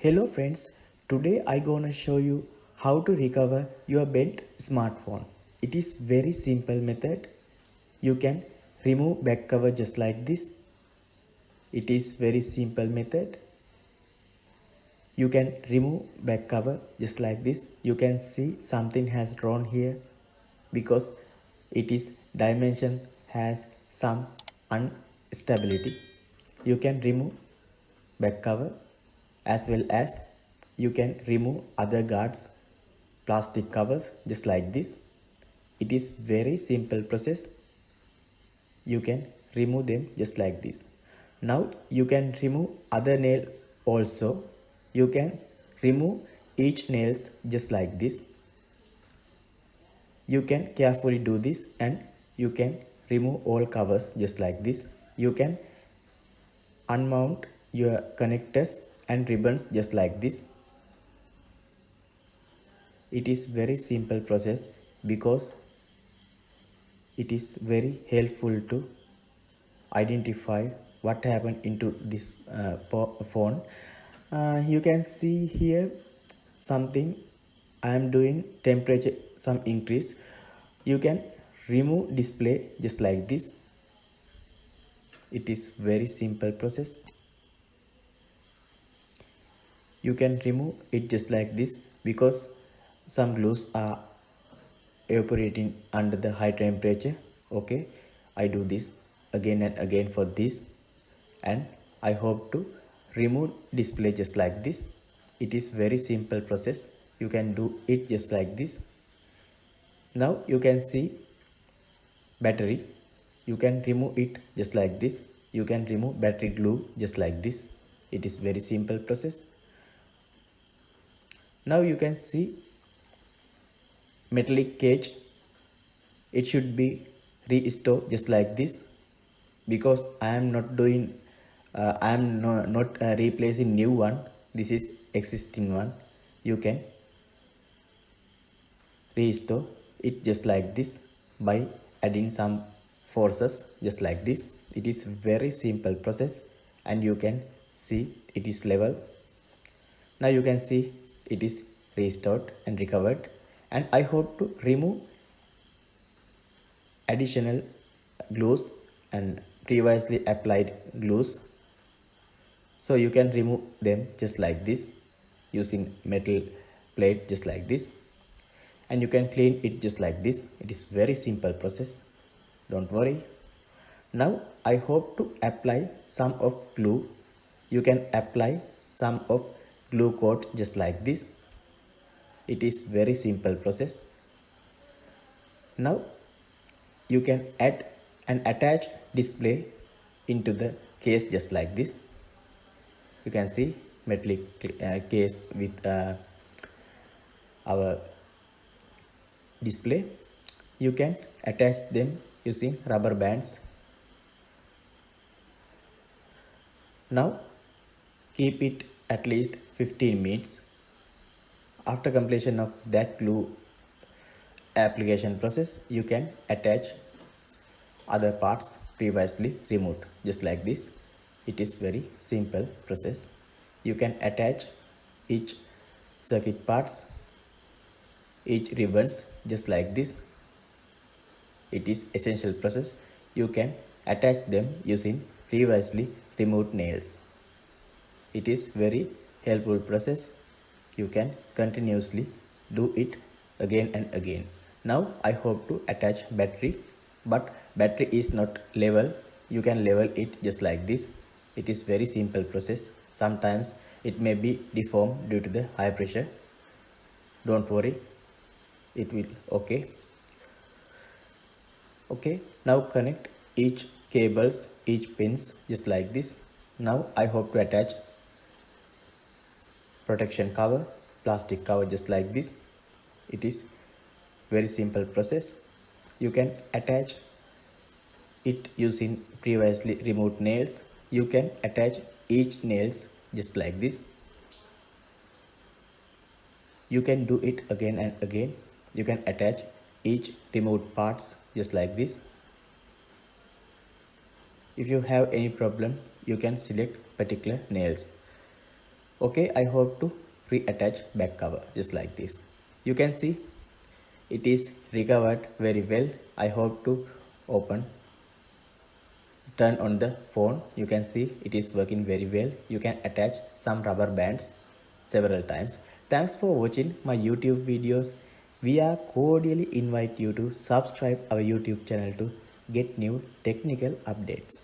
Hello friends, today I gonna show you how to recover your bent smartphone. It is very simple method. You can remove back cover just like this. It is very simple method. You can remove back cover just like this. You can see something has drawn here because it is dimension has some instability. You can remove back cover as well as you can remove other guards plastic covers just like this. It is very simple process. You can remove them just like this. Now you can remove other nail also. You can remove each nails just like this. You can carefully do this and you can remove all covers just like this. You can unmount your connectors and ribbons just like this. It is very simple process because it is very helpful to identify what happened into this phone. You can see here something I am doing temperature some increase. You can remove display just like this. It is very simple process. You can remove it just like this because some glues are evaporating under the high temperature. Okay, I do this again and again for this, and I hope to remove display just like this. It is very simple process. You can do it just like this. Now you can see battery. You can remove it just like this. You can remove battery glue just like this. It is very simple process. Now you can see metallic cage. It should be restored just like this because I am not doing I am not replacing new one. This is existing one. You can restore it just like this by adding some forces just like this. It is very simple process and you can see it is level. Now you can see it is restored and recovered, and I hope to remove additional glues and previously applied glues. So you can remove them just like this using metal plate just like this, and you can clean it just like this. It is very simple process, don't worry. Now I hope to apply some of glue. You can apply some of glue coat just like this. It is very simple process. Now you can add and attach display into the case just like this. You can see metallic case with our display. You can attach them using rubber bands. Now keep it at least 15 minutes. After completion of that glue application process, you can attach other parts previously removed just like this. It is very simple process. You can attach each circuit parts, each ribbons just like this. It is essential process. You can attach them using previously removed nails. It is very helpful process. You can continuously do it again and again. Now I hope to attach battery, but battery is not level. You can level it just like this. It is very simple process. Sometimes it may be deformed due to the high pressure. Don't worry, it will okay. Okay, now connect each cables, each pins just like this. Now I hope to attach protection cover, plastic cover just like this. It is very simple process. You can attach it using previously removed nails. You can attach each nails just like this. You can do it again and again. You can attach each removed parts just like this. If you have any problem, you can select particular nails. Okay, I hope to reattach back cover just like this. You can see it is recovered very well. I hope to open, turn on the phone. You can see it is working very well. You can attach some rubber bands several times. Thanks for watching my YouTube videos. We are cordially invite you to subscribe our YouTube channel to get new technical updates.